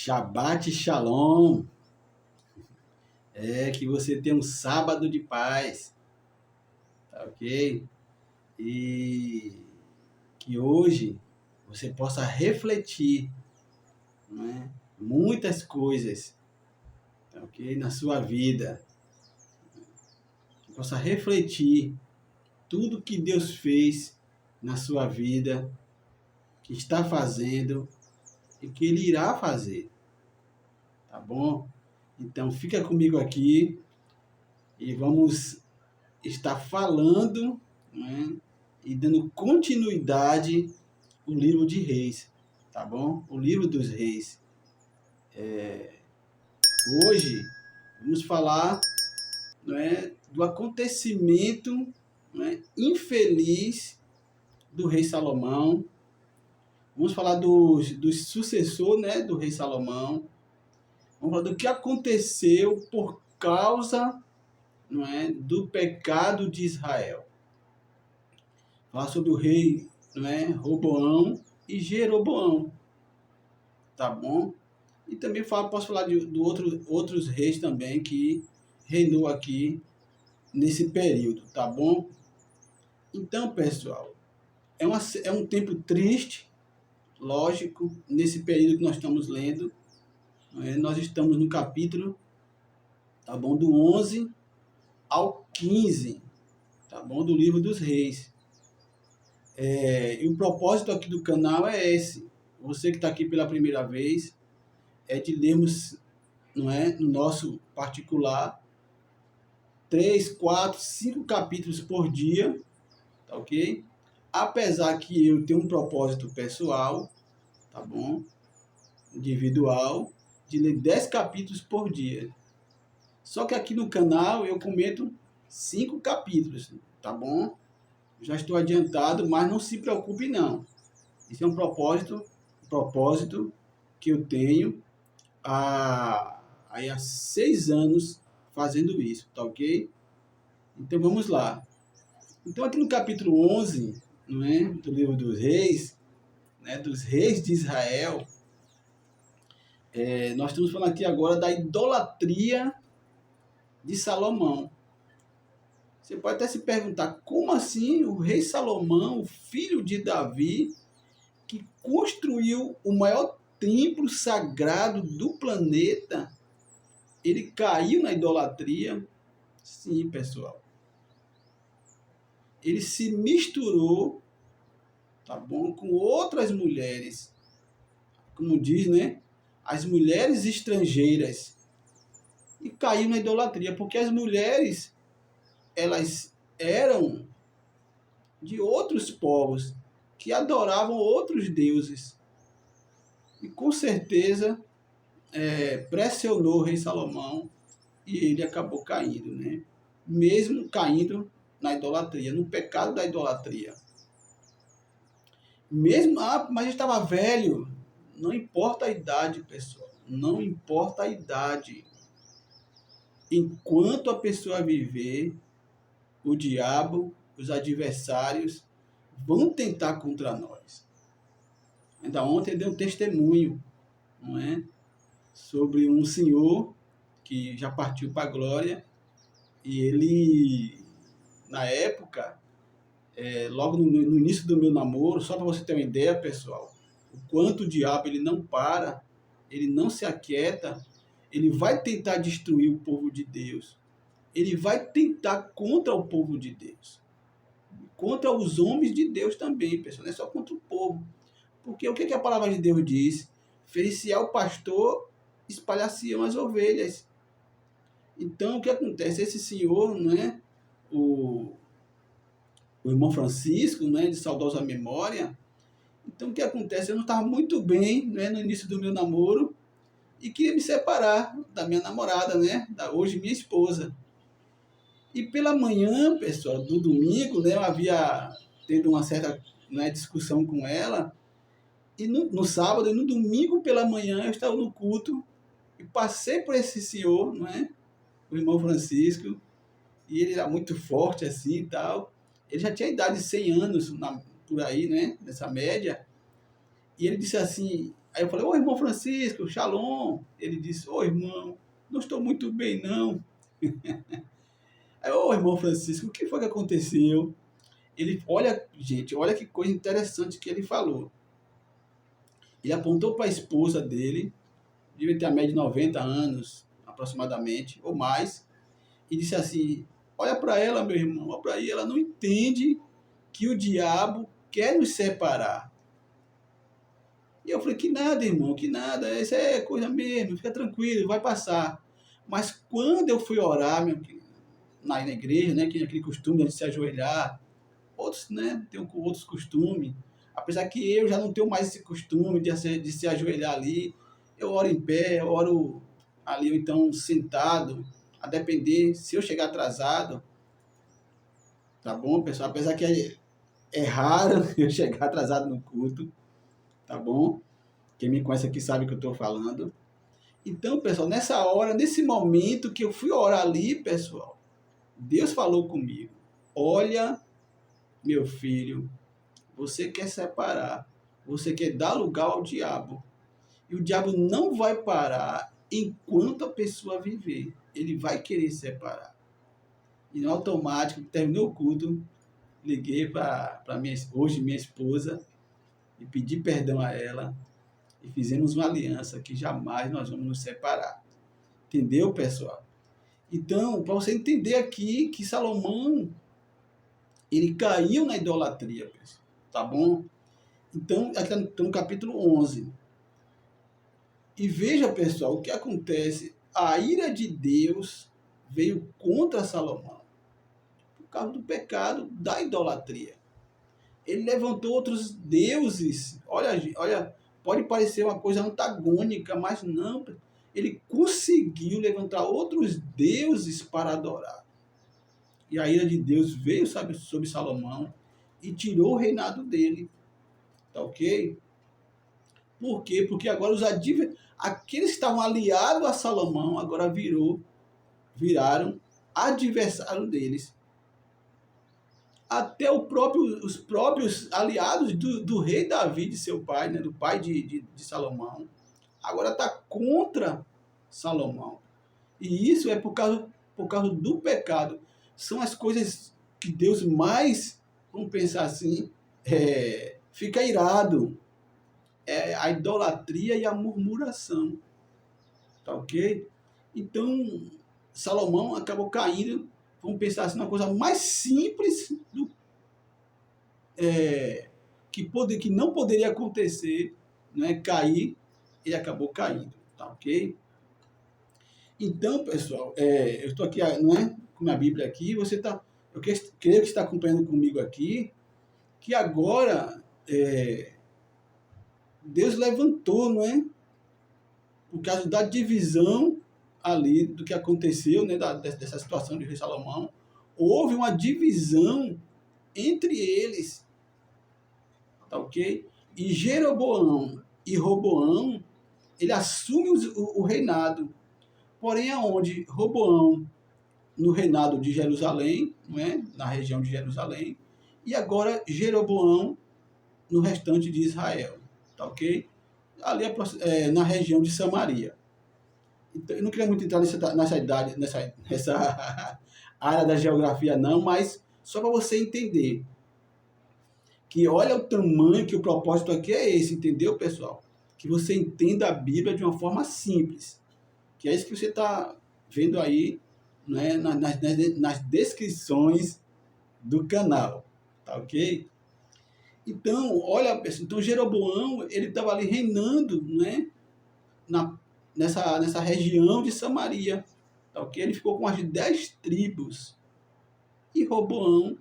Shabbat Shalom. Que você tenha um sábado de paz, tá ok? E que hoje você possa refletir, né, muitas coisas, tá ok? Na sua vida. Que possa refletir tudo que Deus fez na sua vida, que está fazendo e que Ele irá fazer, tá bom? Então fica comigo aqui e vamos estar falando, né, e dando continuidade ao livro de Reis, tá bom? O livro dos Reis. Hoje vamos falar, né, do acontecimento, né, infeliz do rei Salomão. Vamos falar do sucessor, né, do rei Salomão. Vamos falar do que aconteceu por causa, não é, do pecado de Israel. Falar sobre o rei, não é, Roboão e Jeroboão, tá bom? E também posso falar de outros reis também que reinou aqui nesse período, tá bom? Então, pessoal, é um tempo triste, lógico, nesse período que nós estamos lendo. Nós estamos no capítulo, tá bom, do 11 ao 15, tá bom, do livro dos reis. E o propósito aqui do canal é esse. Você que está aqui pela primeira vez, é de lermos, não é, no nosso particular, 3, 4, 5 capítulos por dia, tá ok? Apesar que eu tenho um propósito pessoal, tá bom? Individual, de ler 10 capítulos por dia. Só que aqui no canal eu comento 5 capítulos, tá bom? Já estou adiantado, mas não se preocupe não. Isso é um propósito que eu tenho há 6 anos fazendo isso, tá ok? Então vamos lá. Então aqui no capítulo 11, não é, do livro dos reis, né, dos reis de Israel, nós estamos falando aqui agora da idolatria de Salomão. Você pode até se perguntar, como assim o rei Salomão, o filho de Davi, que construiu o maior templo sagrado do planeta, ele caiu na idolatria? Sim, pessoal. Ele se misturou, tá bom, com outras mulheres. Como diz, né? As mulheres estrangeiras. E caiu na idolatria, porque as mulheres, elas eram de outros povos que adoravam outros deuses. E com certeza pressionou o rei Salomão e ele acabou caindo, né? Mesmo caindo na idolatria, no pecado da idolatria. Mesmo, mas ele estava velho. Não importa a idade, pessoal. Não importa a idade. Enquanto a pessoa viver, o diabo, os adversários, vão tentar contra nós. Ainda ontem eu dei um testemunho, não é? Sobre um senhor que já partiu para a glória, e ele, na época, logo no início do meu namoro, só para você ter uma ideia, pessoal, o quanto o diabo ele não para, ele não se aquieta, ele vai tentar destruir o povo de Deus, ele vai tentar contra o povo de Deus, contra os homens de Deus também, pessoal, não é só contra o povo. Porque o que a palavra de Deus diz? Feliz-se-á o pastor, espalhar-se-ão as ovelhas. Então, o que acontece? Esse senhor, né, o irmão Francisco, né, de saudosa memória, então o que acontece? Eu não estava muito bem, né, no início do meu namoro e queria me separar da minha namorada, né, hoje minha esposa. E pela manhã, pessoal, do domingo, né, eu havia tido uma certa, né, discussão com ela. E no sábado e no domingo pela manhã eu estava no culto e passei por esse senhor, não é? O irmão Francisco, e ele era muito forte assim e tal. Ele já tinha idade de 100 anos por aí, né? Nessa média. E ele disse assim, Aí eu falei, ô irmão Francisco, shalom. Ele disse, ô irmão, não estou muito bem não. Aí, ô irmão Francisco, o que foi que aconteceu? Ele, olha, gente, olha que coisa interessante que ele falou. Ele apontou para a esposa dele, devia ter a média de 90 anos, aproximadamente, ou mais, e disse assim, olha para ela, meu irmão, olha para ela, não entende que o diabo quer nos separar. E eu falei, que nada, irmão, que nada, isso é coisa mesmo, fica tranquilo, vai passar. Mas quando eu fui orar, meu querido, na igreja, né, que tinha aquele costume de se ajoelhar, outros, né, tem outros costumes, apesar que eu já não tenho mais esse costume de se ajoelhar ali, eu oro em pé, eu oro ali, ou então sentado, a depender, se eu chegar atrasado, tá bom, pessoal? Apesar que é raro eu chegar atrasado no culto, tá bom? Quem me conhece aqui sabe o que eu estou falando. Então, pessoal, nessa hora, nesse momento que eu fui orar ali, pessoal, Deus falou comigo. Olha, meu filho, você quer separar, você quer dar lugar ao diabo. E o diabo não vai parar enquanto a pessoa viver. Ele vai querer separar. E no automático, terminou o culto, liguei para hoje minha esposa e pedi perdão a ela. E fizemos uma aliança que jamais nós vamos nos separar. Entendeu, pessoal? Então, para você entender aqui que Salomão, ele caiu na idolatria, pessoal. Tá bom? Então, aqui está no capítulo 11. E veja, pessoal, o que acontece. A ira de Deus veio contra Salomão por causa do pecado da idolatria. Ele levantou outros deuses. Olha, pode parecer uma coisa antagônica, mas não. Ele conseguiu levantar outros deuses para adorar. E a ira de Deus veio, sabe, sobre Salomão e tirou o reinado dele. Tá ok? Por quê? Porque agora aqueles que estavam aliados a Salomão agora viraram adversário deles. Até os próprios aliados do rei Davi, de seu pai, né, do pai de Salomão, agora está contra Salomão. E isso é por causa do pecado. São as coisas que Deus mais, vamos pensar assim, fica irado. É a idolatria e a murmuração. Tá ok? Então, Salomão acabou caindo, vamos pensar assim, uma coisa mais simples que não poderia acontecer, né? Cair, ele acabou caindo. Tá ok? Então, pessoal, eu estou aqui, não é, com a minha Bíblia aqui, eu creio que está acompanhando comigo aqui, que agora Deus levantou, não é? Por causa da divisão ali do que aconteceu, né, dessa situação de rei Salomão, houve uma divisão entre eles, tá ok? E Jeroboão e Roboão, ele assume o reinado, porém aonde Roboão no reinado de Jerusalém, não é? Na região de Jerusalém, e agora Jeroboão no restante de Israel, tá ok? Ali na região de Samaria. Então, eu não queria muito entrar nessa área da geografia não, mas só para você entender que olha o tamanho, que o propósito aqui é esse, entendeu, pessoal? Que você entenda a Bíblia de uma forma simples, que é isso que você está vendo aí, né, nas descrições do canal, tá ok? Então, olha, pessoal, então Jeroboão, ele estava ali reinando, né, nessa região de Samaria, tá ok? Ele ficou com as 10 tribos. E Roboão,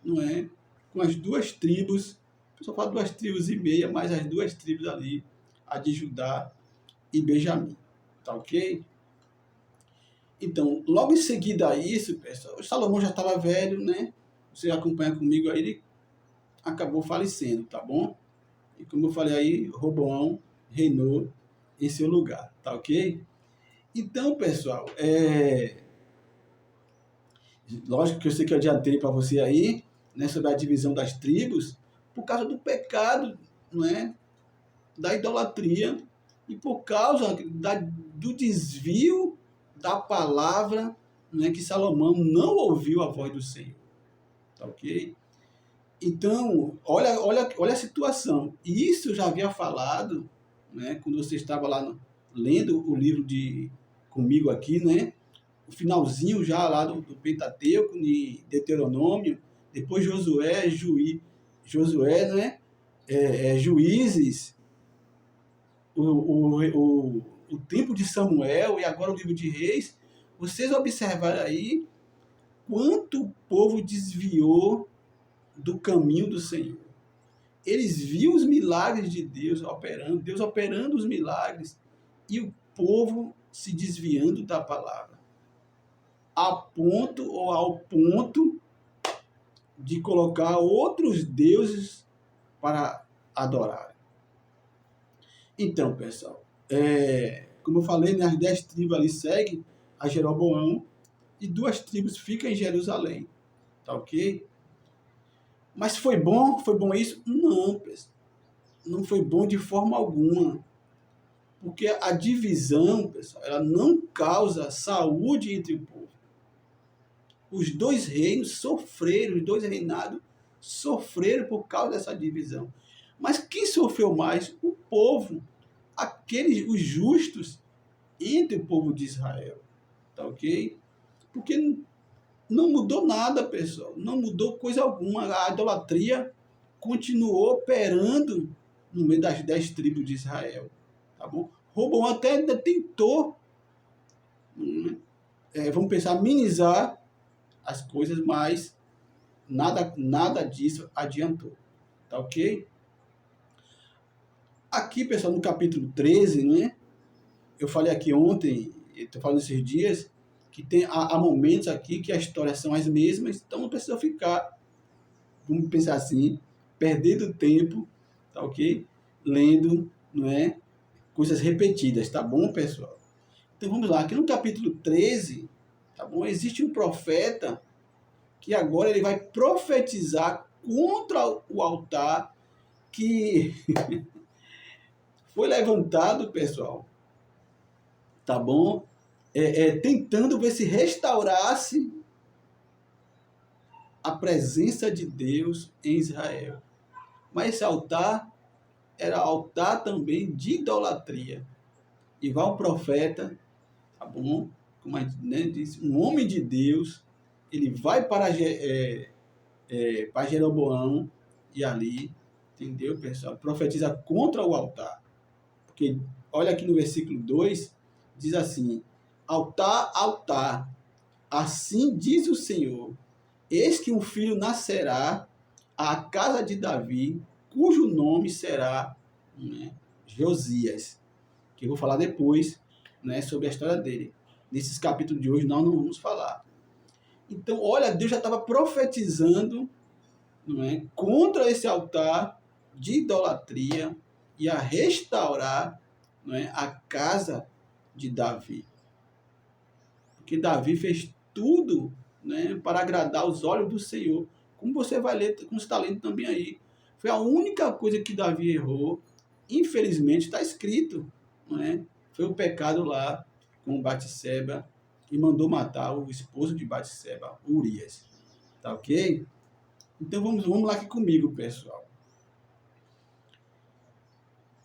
não é? Com as 2 tribos, o pessoal fala 2 tribos e meia, mas as 2 tribos ali, a de Judá e Benjamim, tá ok? Então, logo em seguida a isso, pessoal, o Salomão já estava velho, né? Você acompanha comigo aí, ele acabou falecendo, tá bom? E como eu falei aí, Roboão reinou em seu lugar, tá ok? Então, pessoal, lógico que eu sei que eu adiantei para você aí, né, sobre a divisão das tribos, por causa do pecado, não é? da idolatria e por causa do desvio da palavra, né, que Salomão não ouviu a voz do Senhor. Tá ok? Então, olha a situação. E isso eu já havia falado, né, quando você estava lá lendo o livro comigo aqui, né? O finalzinho já lá do Pentateuco, de Deuteronômio, depois Josué, né? Juízes, o tempo de Samuel e agora o livro de Reis. Vocês observaram aí quanto o povo desviou do caminho do Senhor. Eles viam os milagres de Deus operando os milagres, e o povo se desviando da palavra, ao ponto de colocar outros deuses para adorar. Então, pessoal, como eu falei, né, as 10 tribos ali seguem a Jeroboão e 2 tribos ficam em Jerusalém. Tá ok? Mas foi bom? Foi bom isso? Não, pessoal. Não foi bom de forma alguma. Porque a divisão, pessoal, ela não causa saúde entre o povo. Os 2 reinos sofreram, os 2 reinados sofreram por causa dessa divisão. Mas quem sofreu mais? O povo. Os justos entre o povo de Israel. Tá ok? Porque não mudou nada, pessoal. Não mudou coisa alguma. A idolatria continuou operando no meio das 10 tribos de Israel. Tá bom? Roboão até ainda tentou, vamos pensar, minimizar as coisas, mas nada disso adiantou. Tá ok? Aqui, pessoal, no capítulo 13, né? Eu falei aqui ontem, estou falando esses dias, que há momentos aqui que as histórias são as mesmas, então não precisa ficar, vamos pensar assim, perdendo tempo, tá ok? Lendo, não é? Coisas repetidas, tá bom, pessoal? Então vamos lá, aqui no capítulo 13, tá bom? Existe um profeta que agora ele vai profetizar contra o altar que foi levantado, pessoal, tá bom? Tentando ver se restaurasse a presença de Deus em Israel. Mas esse altar era altar também de idolatria. E vai um profeta, tá bom? Como a gente, né, disse, um homem de Deus, ele vai para Jeroboão e ali, entendeu, pessoal? Profetiza contra o altar. Porque, olha aqui no versículo 2, diz assim: altar, altar, assim diz o Senhor, eis que um filho nascerá à casa de Davi, cujo nome será, né, Josias, que eu vou falar depois, né, sobre a história dele. Nesses capítulos de hoje nós não vamos falar. Então, olha, Deus já estava profetizando, não é, contra esse altar de idolatria e a restaurar, não é, a casa de Davi. Porque Davi fez tudo, né, para agradar os olhos do Senhor. Como você vai ler, como você está lendo também aí. Foi a única coisa que Davi errou. Infelizmente está escrito, não é? Foi o pecado lá com Batseba e mandou matar o esposo de Batseba, Urias. Tá ok? Então vamos lá aqui comigo, pessoal.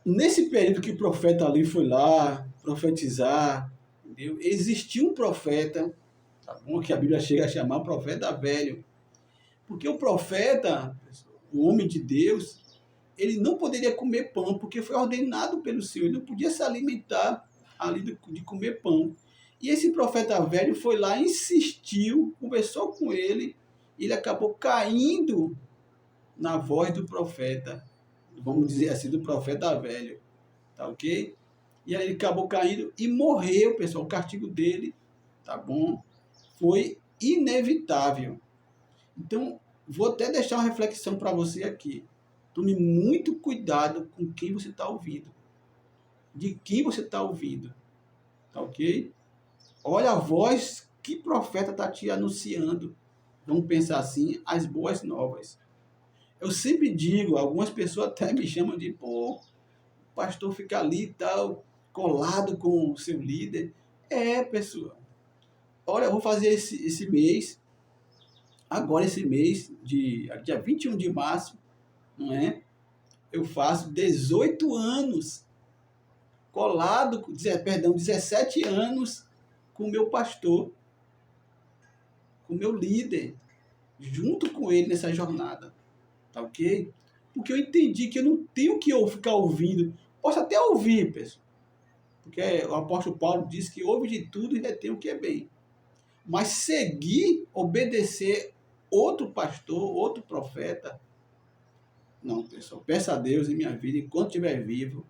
Nesse período que o profeta ali foi lá profetizar, entendeu? Existiu um profeta, tá bom? Que a Bíblia chega a chamar o profeta velho. Porque o profeta, o homem de Deus, ele não poderia comer pão, porque foi ordenado pelo Senhor, ele não podia se alimentar ali de comer pão. E esse profeta velho foi lá, insistiu, conversou com ele, e ele acabou caindo na voz do profeta, vamos dizer assim, do profeta velho, tá ok? E aí ele acabou caindo e morreu, pessoal. O castigo dele, tá bom? Foi inevitável. Então, vou até deixar uma reflexão para você aqui. Tome muito cuidado com quem você está ouvindo. De quem você está ouvindo. Tá ok? Olha a voz que profeta está te anunciando. Vamos pensar assim, as boas novas. Eu sempre digo, algumas pessoas até me chamam de, pastor fica ali e tal, colado com o seu líder. Pessoal. Olha, eu vou fazer esse mês, agora esse mês, dia 21 de março, não é? Eu faço 18 anos colado, 17 anos com o meu pastor, com o meu líder, junto com ele nessa jornada, tá ok? Porque eu entendi que eu não tenho que ficar ouvindo, posso até ouvir, pessoal, porque o apóstolo Paulo diz que ouve de tudo e retém o que é bem, mas seguir, obedecer outro pastor, outro profeta, não, pessoal, peça a Deus em minha vida, enquanto estiver vivo,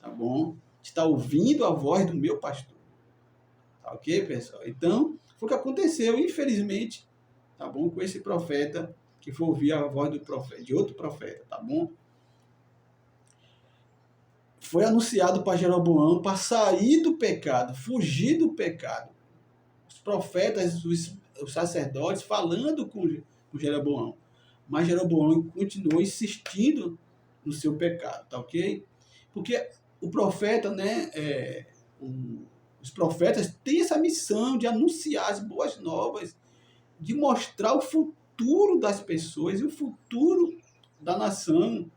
tá bom? Está ouvindo a voz do meu pastor. Tá ok, pessoal? Então, foi o que aconteceu, infelizmente, tá bom? Com esse profeta, que foi ouvir a voz do profeta, de outro profeta, tá bom? Foi anunciado para Jeroboão para sair do pecado, fugir do pecado. Os profetas, os sacerdotes falando com Jeroboão. Mas Jeroboão continuou insistindo no seu pecado, tá ok? Porque o profeta, né, os profetas têm essa missão de anunciar as boas novas, de mostrar o futuro das pessoas e o futuro da nação,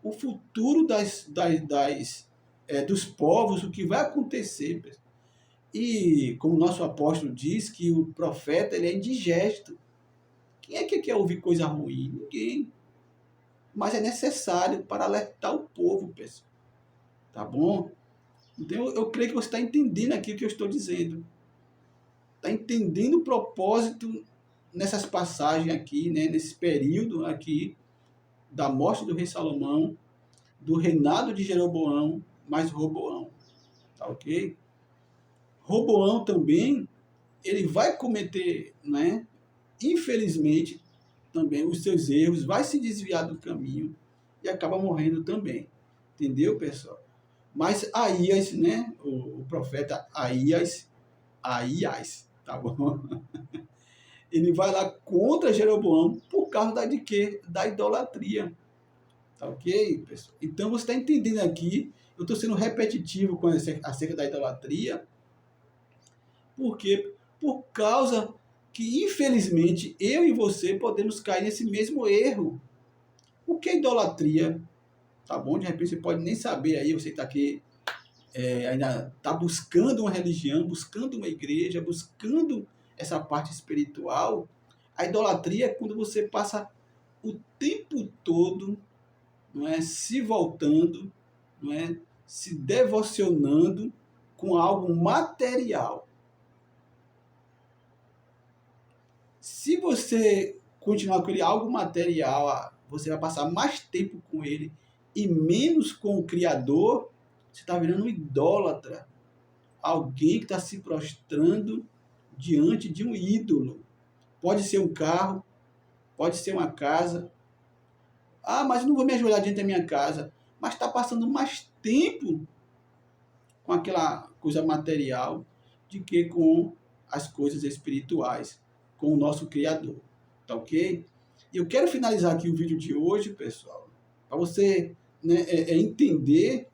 o futuro dos povos, o que vai acontecer. E como nosso apóstolo diz, que o profeta ele é indigesto. Quem é que quer ouvir coisa ruim? Ninguém. Mas é necessário para alertar o povo, pessoal. Tá bom? Então eu creio que você está entendendo aqui o que eu estou dizendo. Está entendendo o propósito nessas passagens aqui, né? Nesse período aqui da morte do rei Salomão, do reinado de Jeroboão, mais Roboão. Tá ok? Roboão também, ele vai cometer, né? Infelizmente, também os seus erros, vai se desviar do caminho e acaba morrendo também. Entendeu, pessoal? Mas Aías, né? O profeta Aías, tá bom? Ele vai lá contra Jeroboão por causa de quê? Da idolatria. Tá ok, pessoal? Então você está entendendo aqui, eu estou sendo repetitivo com acerca da idolatria, porque por causa que, infelizmente, eu e você podemos cair nesse mesmo erro. O que é idolatria? Tá bom? De repente você pode nem saber aí, você está aqui, ainda está buscando uma religião, buscando uma igreja, buscando essa parte espiritual. A idolatria é quando você passa o tempo todo, não é, se voltando, não é, se devocionando com algo material. Se você continuar com ele algo material, você vai passar mais tempo com ele e menos com o Criador, você está virando um idólatra. Alguém que está se prostrando diante de um ídolo. Pode ser um carro, pode ser uma casa. Ah, mas eu não vou me ajoelhar diante da minha casa. Mas está passando mais tempo com aquela coisa material do que com as coisas espirituais, com o nosso Criador. Tá ok? E eu quero finalizar aqui o vídeo de hoje, pessoal, para você, né, entender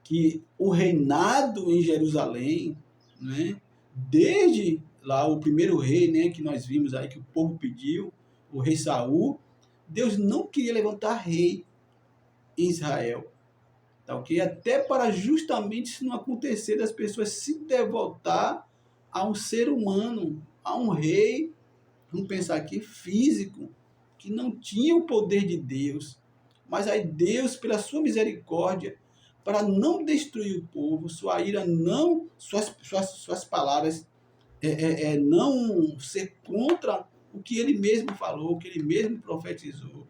que o reinado em Jerusalém, né, desde lá o primeiro rei, né, que nós vimos aí que o povo pediu, o rei Saul, Deus não queria levantar rei em Israel, tá ok? Até para justamente isso não acontecer, das pessoas se devotar a um ser humano, a um rei, vamos pensar aqui, físico, que não tinha o poder de Deus, mas aí Deus, pela sua misericórdia, para não destruir o povo, sua ira não, suas palavras, não ser contra o que ele mesmo falou, o que ele mesmo profetizou.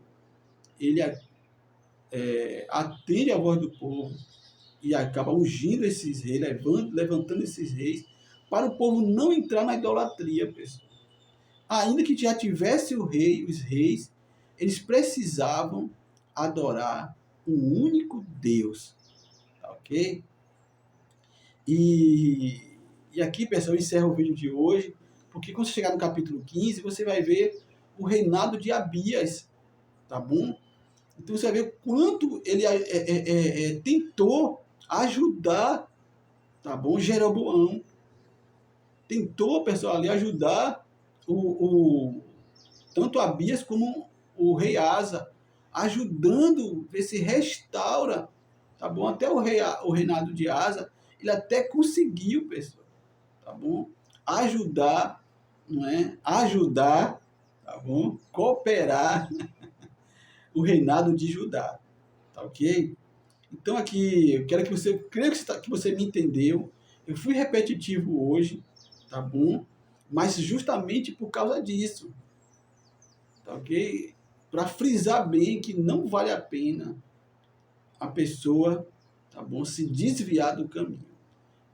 Ele atende a voz do povo e acaba ungindo esses reis, levantando esses reis, para o povo não entrar na idolatria, pessoal. Ainda que já tivesse o rei, os reis, eles precisavam adorar um único Deus. Tá ok? E aqui, pessoal, eu encerro o vídeo de hoje, porque quando você chegar no capítulo 15, você vai ver o reinado de Abias, tá bom? Então você vai ver quanto ele tentou ajudar, tá bom, Jeroboão. Tentou, pessoal, ali ajudar tanto Abias como o rei Asa, ajudando, ver se restaura, tá bom? Até o reinado de Asa, ele até conseguiu, pessoal, tá bom? Ajudar, não é? Ajudar, tá bom? Cooperar o reinado de Judá, tá ok? Então aqui, eu quero que você, creio que você me entendeu. Eu fui repetitivo hoje, tá bom? Mas justamente por causa disso, tá ok? Para frisar bem que não vale a pena a pessoa, tá bom, se desviar do caminho,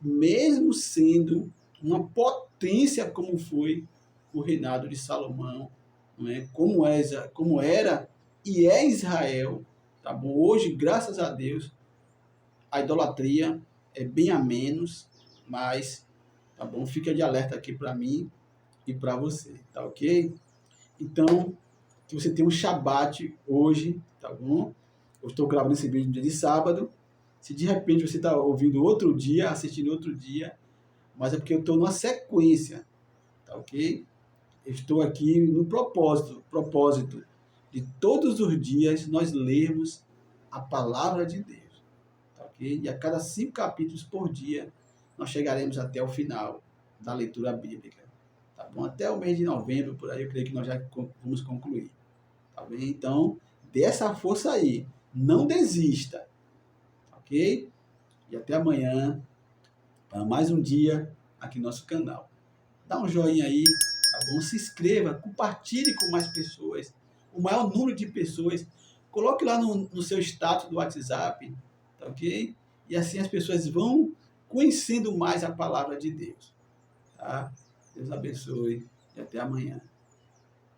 mesmo sendo uma potência como foi o reinado de Salomão, não é? Como era e é Israel, tá bom? Hoje, graças a Deus, a idolatria é bem a menos, mas tá bom? Fica de alerta aqui para mim e para você, tá ok? Então, que você tenha um Shabat hoje, tá bom? Eu estou gravando esse vídeo no dia de sábado. Se de repente você está ouvindo outro dia, assistindo outro dia, mas é porque eu estou numa sequência, tá ok? Eu estou aqui no propósito de todos os dias nós lermos a palavra de Deus, tá ok? E a cada 5 capítulos por dia nós chegaremos até o final da leitura bíblica, tá bom? Até o mês de novembro, por aí, eu creio que nós já vamos concluir, tá bem? Então, dê essa força aí, não desista, ok? E até amanhã, para mais um dia aqui no nosso canal. Dá um joinha aí, tá bom? Se inscreva, compartilhe com mais pessoas, o maior número de pessoas. Coloque lá no seu status do WhatsApp, tá ok? E assim as pessoas vão conhecendo mais a palavra de Deus, tá? Deus abençoe e até amanhã.